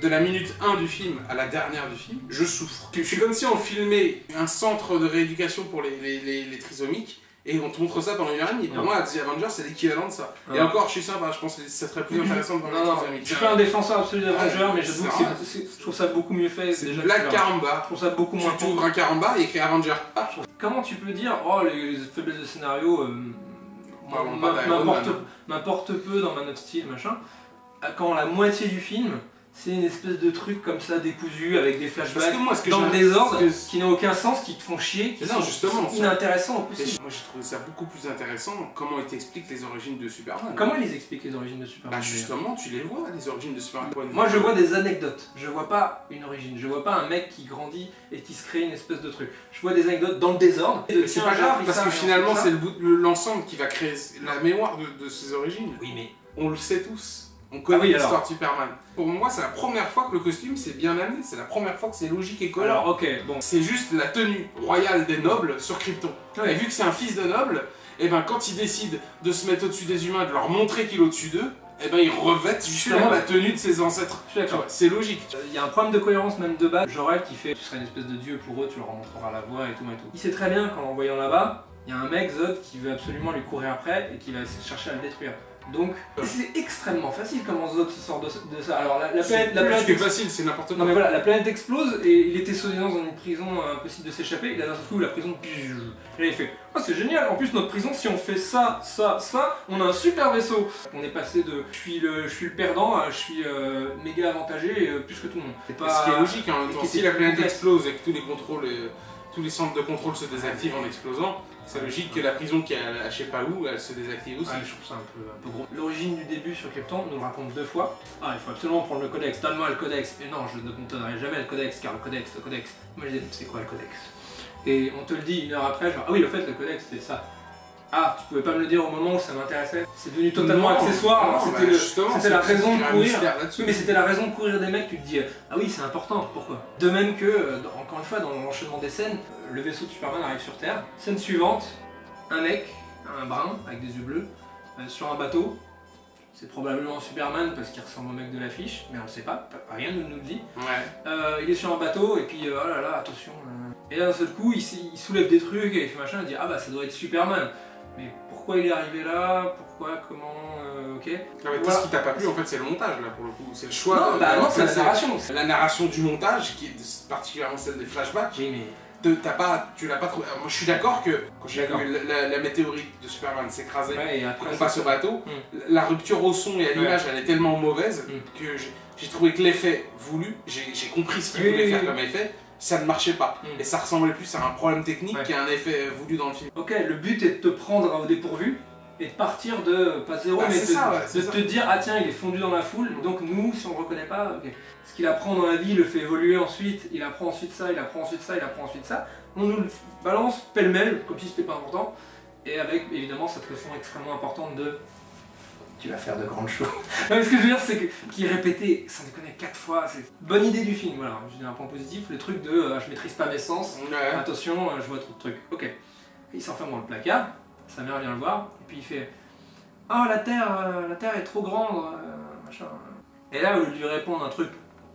Speaker 2: de la minute 1 du film à la dernière du film, je souffre. C'est comme si on filmait un centre de rééducation pour les trisomiques et on te montre ça pendant 1h30. Pour moi, The Avenger, c'est l'équivalent de ça. Et encore, je suis sympa, je pense que ça serait plus intéressant de voir les trisomiques.
Speaker 1: Je suis pas un défenseur absolu d'Avenger, mais je trouve ça beaucoup mieux fait.
Speaker 2: C'est Black Caramba.
Speaker 1: Je trouve ça beaucoup moins.
Speaker 2: Tu ouvres un Caramba et écrit Avenger.
Speaker 1: Comment tu peux dire, oh, les faiblesses de scénario m'importe peu dans Man of Steel, machin, quand la moitié du film, c'est une espèce de truc comme ça décousu avec des flashbacks dans le désordre qui n'a aucun sens, qui te font chier, qui sont inintéressants au possible.
Speaker 2: Moi j'ai trouvé ça beaucoup plus intéressant comment ils t'expliquent les origines de Superman.
Speaker 1: Comment ils les expliquent les origines de Superman?
Speaker 2: Bah justement, tu les vois les origines de Superman.
Speaker 1: Moi je vois des anecdotes, je vois pas une origine, je vois pas un mec qui grandit et qui se crée une espèce de truc. Je vois des anecdotes dans le désordre.
Speaker 2: C'est pas grave parce que finalement c'est l'ensemble qui va créer la mémoire de ses origines.
Speaker 1: Oui mais
Speaker 2: on le sait tous. On connaît l'histoire de Superman. Pour moi, c'est la première fois que le costume c'est bien amené, c'est la première fois que c'est logique et cohérent.
Speaker 1: Alors, ok, bon.
Speaker 2: C'est juste la tenue royale des nobles sur Krypton. Ouais. Et vu que c'est un fils de noble, et ben quand il décide de se mettre au-dessus des humains, de leur montrer qu'il est au-dessus d'eux, et ben ils revêtent justement la tenue de ses ancêtres.
Speaker 1: Je suis d'accord.
Speaker 2: C'est logique.
Speaker 1: Il y a un problème de cohérence même de base. Jor-El qui fait, tu seras une espèce de dieu pour eux, tu leur remontreras la voie et tout et tout. Il sait très bien qu'en voyant là-bas, il y a un mec, Zod, qui veut absolument lui courir après et qui va chercher à le détruire. Donc, c'est extrêmement facile comment Zod se sort de ça. Alors, la planète
Speaker 2: Ce qui est facile, c'est n'importe quoi.
Speaker 1: Non mais voilà, la planète explose et il était soi-disant dans une prison impossible de s'échapper. Et là d'un coup, la prison. Et là il fait oh, c'est génial, en plus notre prison, si on fait ça, on a un super vaisseau. On est passé de je suis le perdant à je suis méga avantagé plus que tout le monde. C'est pas...
Speaker 2: Ce qui est logique, hein, si la planète
Speaker 1: complexe.
Speaker 2: explose et que tous les centres de contrôle se désactivent en explosant, c'est logique que la prison qui est à je sais pas où, elle se désactive aussi.
Speaker 1: Ouais, je trouve ça un peu gros. L'origine du début sur Krypton nous le raconte 2 fois. Ah, il faut absolument prendre le codex, donne-moi le codex. Et non, je ne te donnerai jamais le codex, car le codex. Moi je dis, c'est quoi le codex? Et on te le dit 1 heure après, genre, ah oui, le fait, le codex, c'est ça. Ah, tu pouvais pas me le dire au moment où ça m'intéressait. C'est devenu totalement accessoire. C'était la raison de courir. Oui, mais c'était la raison de courir des mecs. Tu te dis, ah oui, c'est important. Pourquoi? De même que, encore une fois, dans l'enchaînement des scènes, le vaisseau de Superman arrive sur Terre. Scène suivante, un mec, un brun avec des yeux bleus, sur un bateau. C'est probablement Superman parce qu'il ressemble au mec de l'affiche, mais on le sait pas. Rien ne nous le dit.
Speaker 2: Ouais.
Speaker 1: Il est sur un bateau et puis oh là là, attention. Et là d'un seul coup, il soulève des trucs et il fait machin. Il dit ah bah ça doit être Superman. Mais pourquoi il est arrivé là? Pourquoi? Comment? Ok.
Speaker 2: Non, mais tout ce qui t'a pas plu, en fait, c'est le montage là pour le coup. C'est le choix.
Speaker 1: Non, non, c'est la narration.
Speaker 2: La narration du montage, qui est particulièrement celle des flashbacks.
Speaker 1: Oui, mais.
Speaker 2: Tu l'as pas trouvé. Moi, je suis d'accord que quand j'ai vu la météorite de Superman s'écraser,
Speaker 1: Ouais,
Speaker 2: qu'on passe au bateau, la rupture au son et à l'image, elle est tellement mauvaise que j'ai trouvé que l'effet voulu, j'ai compris ce qu'il voulait faire comme effet. Ça ne marchait pas. Et ça ressemblait plus à un problème technique qu'à un effet voulu dans le film.
Speaker 1: Ok, le but est de te prendre au dépourvu et de partir de, pas zéro, mais de te dire ah tiens il est fondu dans la foule, donc nous si on le reconnaît pas, ok. Ce qu'il apprend dans la vie, il le fait évoluer ensuite, il apprend ensuite ça, il apprend ensuite ça, il apprend ensuite ça. On nous le balance pêle-mêle, comme si c'était pas important, et avec évidemment cette leçon extrêmement importante de tu vas faire de grandes choses. Non, mais ce que je veux dire, c'est qu'il répétait, sans déconner, 4 fois. C'est bonne idée du film, voilà. Je dis un point positif, le truc de je maîtrise pas mes sens, attention, je vois trop de trucs. Ok. Il s'enferme dans le placard, sa mère vient le voir, et puis il fait oh la terre est trop grande, machin. Et là, au lieu de lui répondre un truc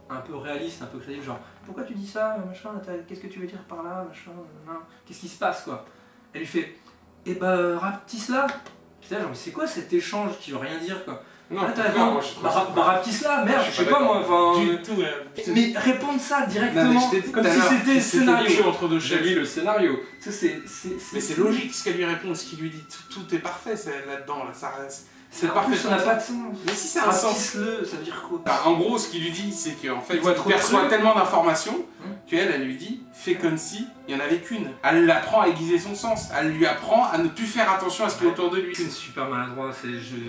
Speaker 1: un peu réaliste, un peu crédible, genre pourquoi tu dis ça, machin, qu'est-ce que tu veux dire par là, machin, qu'est-ce qui se passe quoi? Elle lui fait eh bah rapetisse-la. Putain, genre, mais c'est quoi cet échange qui veut rien dire quoi?
Speaker 2: Non,
Speaker 1: rapetisse-la, merde, je sais pas moi, enfin.
Speaker 2: Du tout,
Speaker 1: mais répondre ça directement, comme si c'était le scénario.
Speaker 2: Entre deux
Speaker 1: J'ai lu le scénario.
Speaker 2: Mais c'est logique ce qu'elle lui répond, ce qu'il lui dit, tout est parfait là-dedans, là, ça reste.
Speaker 1: C'est parfait, ça n'a pas de sens.
Speaker 2: Mais si ça a un sens.
Speaker 1: Rapetisse-le, ça veut dire quoi?
Speaker 2: En gros, ce qu'il lui dit, c'est qu'en fait, il perçoit tellement d'informations qu'elle lui dit fais comme si il n'y en avait qu'une. Elle l'apprend à aiguiser son sens. Elle lui apprend à ne plus faire attention à ce qui est autour de lui.
Speaker 1: C'est super maladroit.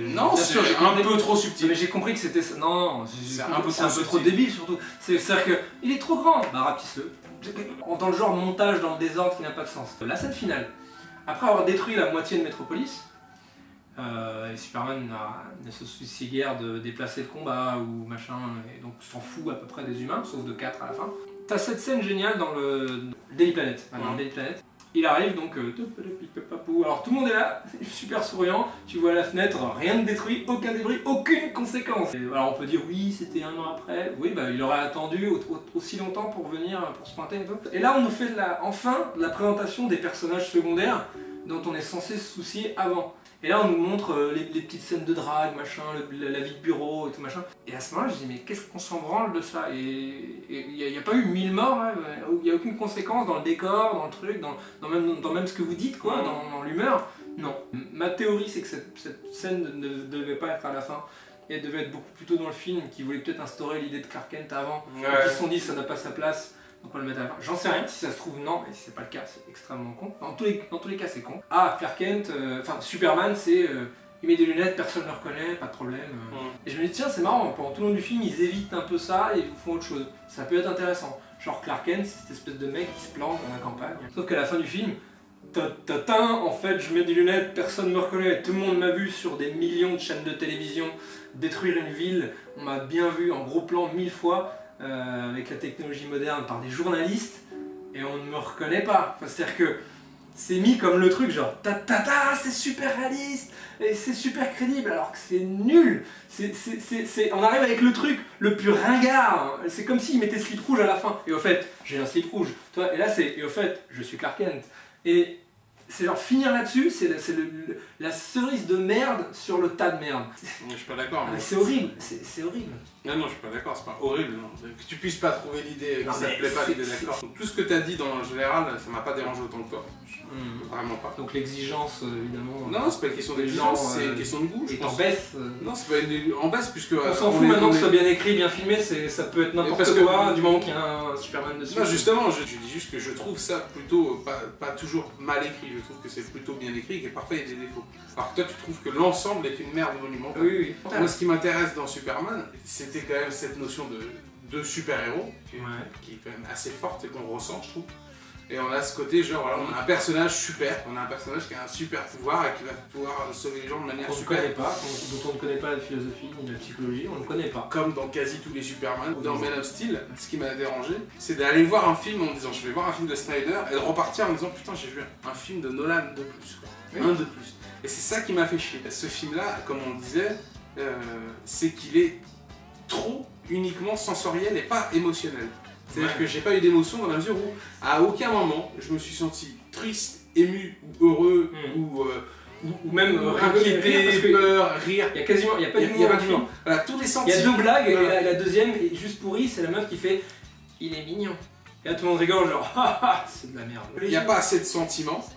Speaker 2: Non, c'est un peu trop subtil.
Speaker 1: Mais j'ai compris que c'était ça. Non,
Speaker 2: c'est un peu
Speaker 1: trop débile surtout. C'est-à-dire qu'il est trop grand. Bah rapetisse-le. Dans le genre montage dans le désordre qui n'a pas de sens. La scène finale. Après avoir détruit la moitié de Metropolis, Superman ne se soucie guère de déplacer le combat ou machin, et donc s'en fout à peu près des humains, sauf de 4 à la fin. T'as cette scène géniale dans le Daily Planet. Dans le Daily Planet. Il arrive donc, alors tout le monde est là, super souriant, tu vois à la fenêtre, rien de détruit, aucun débris, aucune conséquence. Et alors on peut dire oui, c'était 1 an après, oui, bah il aurait attendu aussi longtemps pour venir, pour se pointer et tout. Et là on nous fait enfin la présentation des personnages secondaires dont on est censé se soucier avant. Et là on nous montre les petites scènes de drague, machin, la vie de bureau et tout machin. Et à ce moment-là je dis mais qu'est-ce qu'on s'en branle de ça? Et il n'y a pas eu 1000 morts là, il n'y a aucune conséquence dans le décor, dans le truc, dans même ce que vous dites quoi, dans l'humeur. Non. Ma théorie c'est que cette scène ne devait pas être à la fin. Et elle devait être beaucoup plus tôt dans le film, qui voulait peut-être instaurer l'idée de Clark Kent avant. Ils se sont dit ça n'a pas sa place. Donc on va le mettre à la fin. J'en sais rien, si ça se trouve non, et si c'est pas le cas, c'est extrêmement con. Dans tous les cas, c'est con. Ah, Clark Kent, Superman, c'est il met des lunettes, personne ne le reconnaît, pas de problème. Et je me dis tiens, c'est marrant, pendant tout le long du film, ils évitent un peu ça et ils font autre chose. Ça peut être intéressant. Genre Clark Kent, c'est cette espèce de mec qui se plante dans la campagne. Sauf qu'à la fin du film, en fait, je mets des lunettes, personne ne me reconnaît, tout le monde m'a vu sur des millions de chaînes de télévision détruire une ville, on m'a bien vu en gros plan 1000 fois. Avec la technologie moderne par des journalistes et on ne me reconnaît pas. Enfin, c'est-à-dire que c'est mis comme le truc genre c'est super réaliste et c'est super crédible alors que c'est nul. On arrive avec le truc le plus ringard. C'est comme s'il mettait slip rouge à la fin. Et au fait, j'ai un slip rouge. Toi, et là et au fait, je suis Clark Kent. Et c'est genre finir là-dessus, c'est la cerise de merde sur le tas de merde.
Speaker 2: Je suis pas d'accord.
Speaker 1: Mais c'est horrible, c'est horrible.
Speaker 2: Non, je suis pas d'accord, c'est pas horrible. Non. Que tu puisses pas trouver l'idée, que ça te plaît pas l'idée, d'accord. Donc, tout ce que t'as dit dans le général, ça m'a pas dérangé autant que toi. Vraiment pas.
Speaker 1: Donc l'exigence, évidemment.
Speaker 2: Non, c'est pas une question d'exigence, c'est une question de goût.
Speaker 1: Et t'en baisse.
Speaker 2: Non, c'est pas en baisse puisque.
Speaker 1: On s'en fout maintenant que ce soit bien écrit, bien filmé, ça peut être n'importe quoi, du moment qu'il y a un Superman dessus.
Speaker 2: Non, justement, je dis juste que je trouve ça plutôt pas toujours mal écrit. Je trouve que c'est plutôt bien écrit et que parfois il y a des défauts. Alors que toi, tu trouves que l'ensemble est une merde monumentale.
Speaker 1: Oui.
Speaker 2: Moi, ce qui m'intéresse dans Superman, c'était quand même cette notion de super-héros qui est quand même assez forte et qu'on ressent, je trouve. Et on a ce côté, genre, voilà, on a un personnage super, on a un personnage qui a un super pouvoir et qui va pouvoir sauver les gens de manière super.
Speaker 1: Dont on ne connaît pas la philosophie ni la psychologie, on ne connaît pas.
Speaker 2: Comme dans quasi tous les Superman ou dans Man of Steel, ce qui m'a dérangé, c'est d'aller voir un film en disant je vais voir un film de Snyder et de repartir en disant putain, j'ai vu un film de Nolan de plus. Oui. Un de plus. Et c'est ça qui m'a fait chier. Ce film-là, comme on disait, c'est qu'il est trop uniquement sensoriel et pas émotionnel. C'est-à-dire que j'ai pas eu d'émotion dans la mesure où, à aucun moment, je me suis senti triste, ému, ou heureux, ou
Speaker 1: même
Speaker 2: inquiété, peur, rire.
Speaker 1: Il y a quasiment, il y a pas d'humour dans le film.
Speaker 2: Voilà, tous les sentiments.
Speaker 1: Il y a 2 blagues, et la deuxième est juste pourrie, c'est la meuf qui fait « Il est mignon ». Et là tout le monde rigole genre « Ah c'est de la merde ».
Speaker 2: Il n'y a pas assez de sentiments.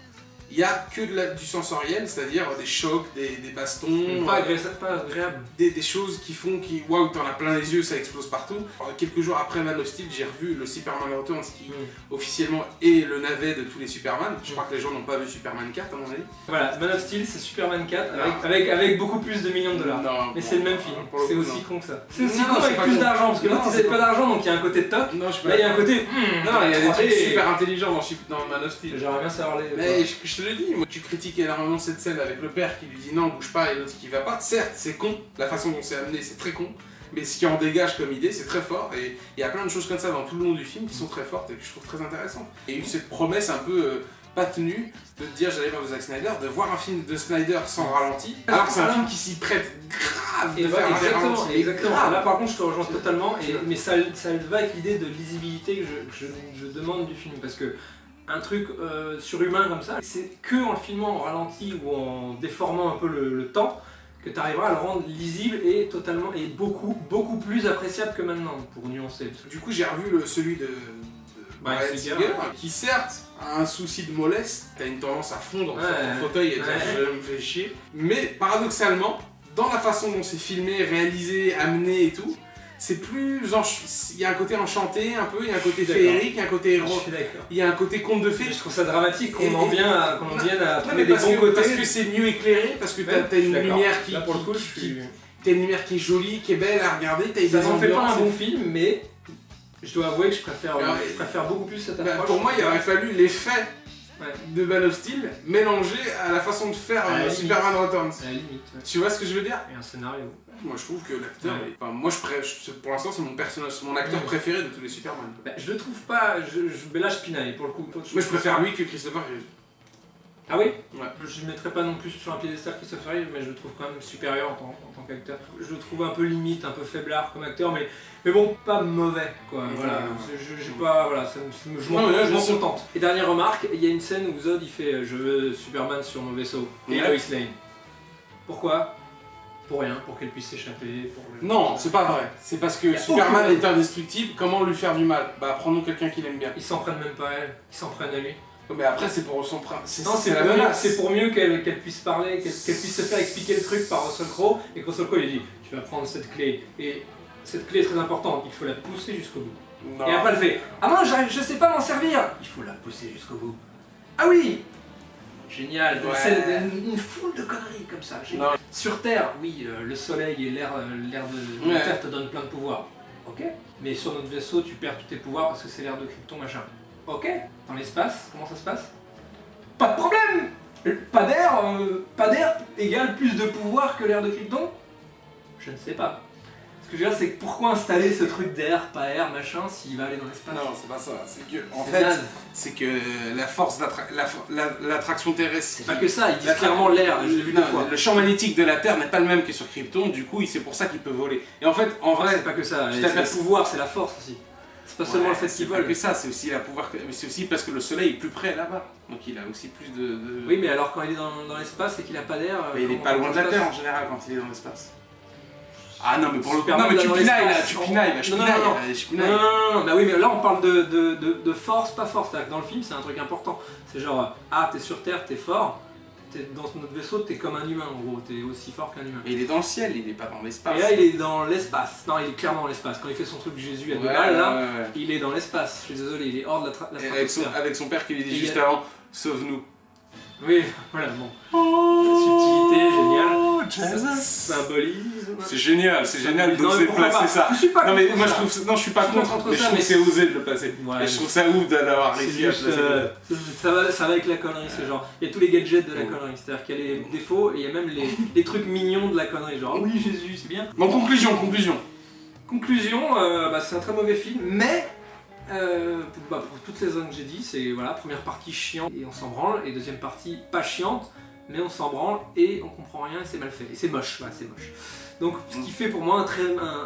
Speaker 2: Il n'y a que du sensoriel, c'est-à-dire des chocs, des bastons.
Speaker 1: Pas agréable.
Speaker 2: Des choses qui font waouh, t'en as plein les yeux, ça explose partout. Alors, quelques jours après Man of Steel, j'ai revu le Superman Returns qui officiellement est le navet de tous les Superman. Je crois que les gens n'ont pas vu Superman 4 à mon avis.
Speaker 1: Voilà, Man of Steel c'est Superman 4 avec beaucoup plus de millions de dollars.
Speaker 2: Non,
Speaker 1: mais c'est le même film, c'est aussi con que ça. C'est aussi
Speaker 2: con
Speaker 1: avec plus d'argent, parce que l'autre ils avaient pas d'argent donc il y a un côté toc. Là il y a un côté.
Speaker 2: Non, il y a des trucs super intelligents dans Man of Steel.
Speaker 1: J'aimerais bien savoir les.
Speaker 2: Mais je te le dis, moi tu critiques énormément cette scène avec le père qui lui dit non, bouge pas et l'autre qui va pas. Certes, c'est con, la façon dont c'est amené, c'est très con, mais ce qui en dégage comme idée, c'est très fort. Et il y a plein de choses comme ça dans tout le long du film qui sont très fortes et que je trouve très intéressantes. Et il y a eu cette promesse un peu pas tenue de te dire j'allais voir Zack Snyder, de voir un film de Snyder sans ralenti, alors que c'est un film qui s'y prête grave de faire un ralenti.
Speaker 1: Exactement. Là par contre je te rejoins totalement, mais ça va avec l'idée de lisibilité que je demande du film, parce que un truc surhumain comme ça, c'est que en le filmant en ralenti ou en déformant un peu le temps que tu arriveras à le rendre lisible et totalement et beaucoup plus appréciable que maintenant, pour nuancer.
Speaker 2: Du coup j'ai revu celui de Bryan Singer, qui certes a un souci de mollesse, t'as une tendance à fondre sur ton fauteuil et dire je me fais chier, mais paradoxalement, dans la façon dont c'est filmé, réalisé, amené et tout, c'est plus. Il y a un côté enchanté un peu, il y a un côté féerique, il y a un côté héros. Il y a un côté conte de fées.
Speaker 1: Je trouve ça dramatique qu'on en vienne à trouver des bons côtés.
Speaker 2: Parce que c'est mieux éclairé, parce que t'as une lumière qui.
Speaker 1: Là pour le coup,
Speaker 2: t'as une lumière qui est jolie, qui est belle à regarder.
Speaker 1: Ça n'en fait pas un bon film, mais je dois avouer que je préfère beaucoup plus cette approche.
Speaker 2: Pour moi, il aurait fallu l'effet de Man of Steel mélangé à la façon de faire Superman Returns.
Speaker 1: À la limite.
Speaker 2: Tu vois ce que je veux dire?
Speaker 1: Et un scénario.
Speaker 2: Moi je trouve que l'acteur, moi pour l'instant c'est mon personnage, c'est mon acteur préféré de tous les Superman.
Speaker 1: Bah, je le trouve pas, mais là je pinaille pour le coup.
Speaker 2: Moi je préfère lui que Christopher Reeve.
Speaker 1: Ah oui?
Speaker 2: Ouais.
Speaker 1: Je ne mettrais pas non plus sur un piédestal Christopher Reeve, mais je le trouve quand même supérieur en tant qu'acteur. Je le trouve un peu limite, un peu faiblard comme acteur, mais bon, pas mauvais quoi. Voilà, je m'en contente. Et dernière remarque, il y a une scène où Zod il fait je veux Superman sur mon vaisseau et Lois Lane. Pourquoi? Pour rien, pour qu'elle puisse s'échapper.
Speaker 2: Non, c'est pas vrai. C'est parce que Superman est indestructible, comment lui faire du mal? Bah prenons quelqu'un qu'il aime bien.
Speaker 1: Ils s'en prennent même pas à elle, ils s'en prennent à lui.
Speaker 2: Mais après c'est pour son principe. Non,
Speaker 1: c'est pour mieux qu'elle puisse parler, qu'elle puisse se faire expliquer le truc par Russell Crowe, et que Russell Crowe lui dit tu vas prendre cette clé, et cette clé est très importante, il faut la pousser jusqu'au bout. Non. Et après elle fait ah non, je sais pas m'en servir, il faut la pousser jusqu'au bout. Ah oui. Génial, une foule de conneries comme ça. Sur Terre, oui, le soleil et l'air de la Terre te donnent plein de pouvoirs. Ok. Mais sur notre vaisseau, tu perds tous tes pouvoirs parce que c'est l'air de Krypton machin. Ok. Dans l'espace, comment ça se passe? Pas de problème. Pas d'air égale plus de pouvoir que l'air de Krypton? Je ne sais pas. Ce que je veux dire, c'est que pourquoi installer ce truc d'air, pas air, machin, s'il va aller dans l'espace?
Speaker 2: Non, c'est pas ça. C'est que, en
Speaker 1: C'est
Speaker 2: fait,
Speaker 1: naze.
Speaker 2: c'est que la force l'attraction terrestre.
Speaker 1: C'est pas que ça, ils disent clairement l'air, je l'ai vu deux
Speaker 2: Non,
Speaker 1: fois.
Speaker 2: le champ magnétique de la Terre n'est pas le même que sur Krypton, du coup, c'est pour ça qu'il peut voler. Et en fait, en vrai,
Speaker 1: C'est pas que ça,
Speaker 2: je
Speaker 1: c'est
Speaker 2: t'appelle-
Speaker 1: le pouvoir, c'est la force aussi. C'est pas seulement le fait
Speaker 2: c'est
Speaker 1: qu'ils
Speaker 2: pas
Speaker 1: volent.
Speaker 2: que ça, c'est aussi la pouvoir, mais c'est aussi parce que le Soleil est plus près là-bas, donc il a aussi plus de.
Speaker 1: Oui, mais alors quand il est dans l'espace et qu'il a pas d'air.
Speaker 2: Mais il est
Speaker 1: comment-
Speaker 2: pas loin de la
Speaker 1: comment ça se
Speaker 2: Terre en
Speaker 1: passe?
Speaker 2: général quand il est dans l'espace. Ah non, mais pour le coup,
Speaker 1: Superman
Speaker 2: non, mais tu
Speaker 1: dans
Speaker 2: pinailles là,
Speaker 1: l'espace.
Speaker 2: tu pinailles, bah, je
Speaker 1: Non, non,
Speaker 2: pinaille,
Speaker 1: non,
Speaker 2: je pinaille.
Speaker 1: Non, bah oui, mais là on parle de force, pas force. C'est-à-dire que dans le film, c'est un truc important. C'est genre, ah, t'es sur Terre, t'es fort. T'es dans notre vaisseau, t'es comme un humain en gros. T'es aussi fort qu'un humain.
Speaker 2: Mais il est dans le ciel, il est pas dans l'espace.
Speaker 1: Et là, il est dans l'espace. Non, il est clairement dans l'espace. Quand il fait son truc Jésus à deux balles, là,
Speaker 2: ouais.
Speaker 1: il est dans l'espace. Je suis désolé, il est hors de la
Speaker 2: Et avec son père qui lui dit
Speaker 1: Et
Speaker 2: juste
Speaker 1: il y a-
Speaker 2: avant, sauve-nous.
Speaker 1: Oui, voilà, bon. Subtilité, génial.
Speaker 2: Jesus.
Speaker 1: Symbolisme.
Speaker 2: C'est génial
Speaker 1: Non,
Speaker 2: d'oser
Speaker 1: mais pourquoi
Speaker 2: placer
Speaker 1: pas
Speaker 2: ça.
Speaker 1: Je suis pas
Speaker 2: Non mais
Speaker 1: contre
Speaker 2: moi je
Speaker 1: ça.
Speaker 2: trouve non je suis pas
Speaker 1: Je suis pas
Speaker 2: contre,
Speaker 1: contre
Speaker 2: mais je
Speaker 1: ça,
Speaker 2: trouve que
Speaker 1: mais
Speaker 2: c'est osé de le placer.
Speaker 1: Ouais,
Speaker 2: Et je trouve ça ouf d'avoir
Speaker 1: C'est
Speaker 2: réussi à
Speaker 1: juste,
Speaker 2: placer le
Speaker 1: ça va avec la connerie, ce genre. Il y a tous les gadgets de la connerie, c'est-à-dire qu'il y a les défauts et il y a même les trucs mignons de la connerie, genre oui Jésus, c'est bien.
Speaker 2: Bon, conclusion.
Speaker 1: Conclusion, c'est un très mauvais film, mais pour toutes les zones que j'ai dit, c'est voilà, première partie chiante et on s'en branle, et deuxième partie pas chiante, mais on s'en branle et on comprend rien et c'est mal fait. Et c'est moche, voilà, c'est moche. Donc ce qui fait pour moi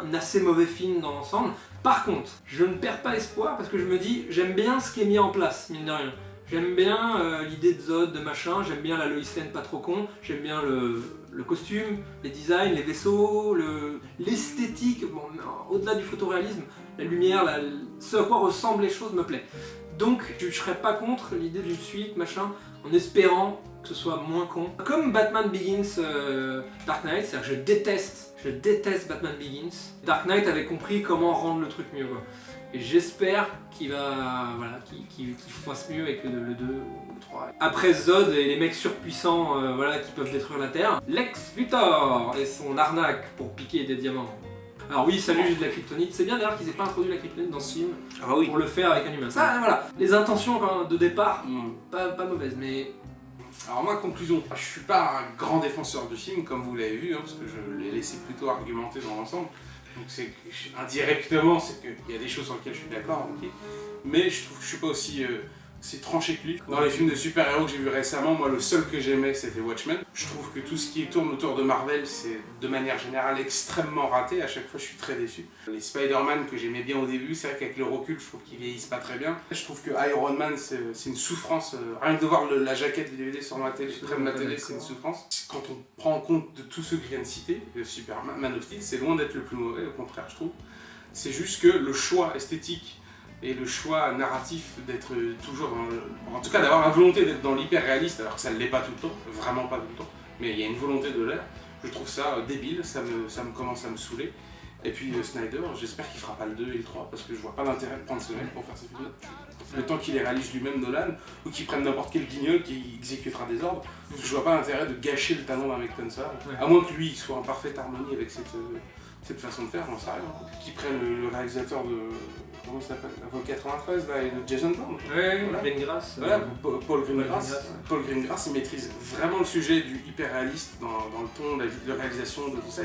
Speaker 1: un assez mauvais film dans l'ensemble. Par contre, je ne perds pas espoir parce que je me dis, j'aime bien ce qui est mis en place, mine de rien. J'aime bien l'idée de Zod, de machin, j'aime bien la Lois Lane pas trop con, j'aime bien le costume, les designs, les vaisseaux, l'esthétique, bon, au-delà du photoréalisme, la lumière, ce à quoi ressemblent les choses me plaît. Donc je serais pas contre l'idée d'une suite, machin, en espérant que ce soit moins con. Comme Batman Begins Dark Knight, c'est-à-dire que je déteste Batman Begins. Dark Knight avait compris comment rendre le truc mieux, quoi. Et j'espère qu'il va, voilà, qu'il fasse mieux avec le 2 ou le 3. Après Zod et les mecs surpuissants voilà, qui peuvent détruire la Terre, Lex Luthor et son arnaque pour piquer des diamants. Alors oui, salut, j'ai de la kryptonite. C'est bien d'ailleurs qu'ils aient pas introduit la kryptonite dans ce film
Speaker 2: Ah oui.
Speaker 1: pour le faire avec un humain. Ça, voilà, les intentions quand même, de départ, pas mauvaises, mais...
Speaker 2: Alors moi, conclusion, je suis pas un grand défenseur du film, comme vous l'avez vu, parce que je l'ai laissé plutôt argumenter dans l'ensemble. Donc c'est indirectement, c'est qu'il y a des choses sur lesquelles je suis d'accord, ok. Mais je trouve que je suis pas aussi tranché que lui. Dans les films de super-héros que j'ai vus récemment, moi le seul que j'aimais c'était Watchmen. Je trouve que tout ce qui tourne autour de Marvel, c'est de manière générale extrêmement raté. À chaque fois, je suis très déçu. Les Spider-Man que j'aimais bien au début, c'est vrai qu'avec le recul, je trouve qu'ils vieillissent pas très bien. Je trouve que Iron Man, c'est une souffrance. Rien que de voir la jaquette du DVD sur ma télé, près de ma télé, c'est une souffrance. Quand on prend en compte de tous ceux que je viens de citer, Superman, Man of Steel, c'est loin d'être le plus mauvais, au contraire, je trouve. C'est juste que le choix esthétique et le choix narratif d'être toujours en tout cas d'avoir la volonté d'être dans l'hyper-réaliste, alors que ça ne l'est pas tout le temps, vraiment pas tout le temps, mais il y a une volonté de l'être, je trouve ça débile, ça me commence à me saouler. Et puis Snyder, j'espère qu'il fera pas le 2 et le 3, parce que je vois pas l'intérêt de prendre ce mec pour faire ce film-là. Le temps qu'il les réalise lui-même, Nolan, ou qu'il prenne n'importe quel guignol qui exécutera des ordres, je vois pas l'intérêt de gâcher le talent d'un mec comme ça, à moins que lui soit en parfaite harmonie avec cette façon de faire, j'en sais rien. Qui prenne le réalisateur de... comment ça s'appelle, Vol 93 là, et de Jason Bourne.
Speaker 1: Ouais,
Speaker 2: Voilà.
Speaker 1: Greengrass.
Speaker 2: Voilà, Paul Greengrass.
Speaker 1: ouais.
Speaker 2: Paul Greengrass, il maîtrise vraiment le sujet du hyper-réaliste dans le ton, la réalisation de tout ça.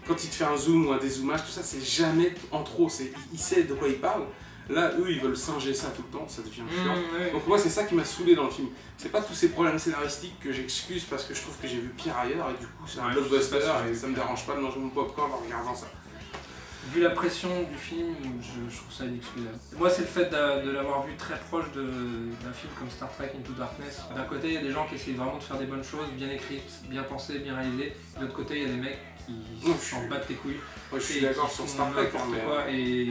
Speaker 2: Quand il te fait un zoom ou un dézoomage, tout ça, c'est jamais en trop. Il sait de quoi il parle. Là, eux, ils veulent singer ça tout le temps, ça devient chiant.
Speaker 1: Ouais.
Speaker 2: Donc moi, c'est ça qui m'a saoulé dans le film. C'est pas tous ces problèmes scénaristiques que j'excuse parce que je trouve que j'ai vu pire ailleurs et du coup, c'est un
Speaker 1: Ouais,
Speaker 2: blockbuster
Speaker 1: je sais pas si
Speaker 2: et ça me dérange pas de manger mon popcorn en regardant ça.
Speaker 1: Vu la pression du film, je trouve ça inexcusable. Moi, c'est le fait de l'avoir vu très proche d'un film comme Star Trek Into Darkness. D'un côté, il y a des gens qui essayent vraiment de faire des bonnes choses, bien écrites, bien pensées, bien réalisées. De l'autre côté, il y a des mecs qui s'en battent les couilles.
Speaker 2: Moi, je suis
Speaker 1: Et
Speaker 2: d'accord
Speaker 1: qui
Speaker 2: sur
Speaker 1: font
Speaker 2: Star Trek,
Speaker 1: n'importe
Speaker 2: mais...
Speaker 1: quoi. Et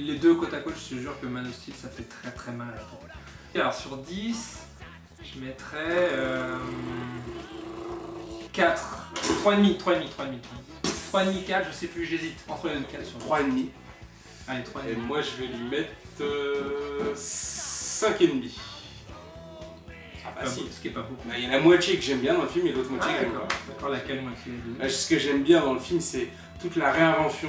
Speaker 1: les deux côte à côte, je te jure que Man of Steel, ça fait très très mal à la tête. Et alors, sur 10, je mettrais 4, 3,5, 4, je sais plus, j'hésite entre les deux 4 sur
Speaker 2: 3,5.
Speaker 1: Allez, 3,5.
Speaker 2: Et moi, je vais lui mettre 5,5. Ah bah si.
Speaker 1: Ce qui est pas beaucoup.
Speaker 2: Il y a la moitié que j'aime bien dans le film et l'autre moitié
Speaker 1: Ah,
Speaker 2: que j'aime pas.
Speaker 1: d'accord, laquelle moitié?
Speaker 2: Ce que j'aime bien dans le film, c'est toute la réinvention,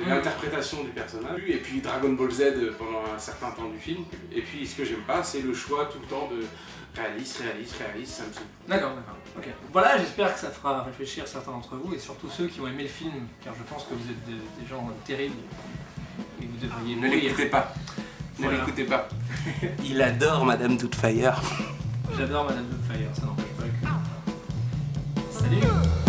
Speaker 2: l'interprétation du personnage, et puis Dragon Ball Z pendant un certain temps du film. Et puis ce que j'aime pas, c'est le choix tout le temps de réaliste, ça me saoule.
Speaker 1: D'accord. Ok. Voilà, j'espère que ça fera réfléchir certains d'entre vous, et surtout ceux qui ont aimé le film, car je pense que vous êtes des gens terribles, et vous devriez
Speaker 2: Ne
Speaker 1: mourir.
Speaker 2: l'écoutez pas.
Speaker 1: Voilà.
Speaker 2: Ne l'écoutez pas. Il adore Madame Doubtfire.
Speaker 1: J'adore Madame Doubtfire, ça n'empêche pas que... Salut.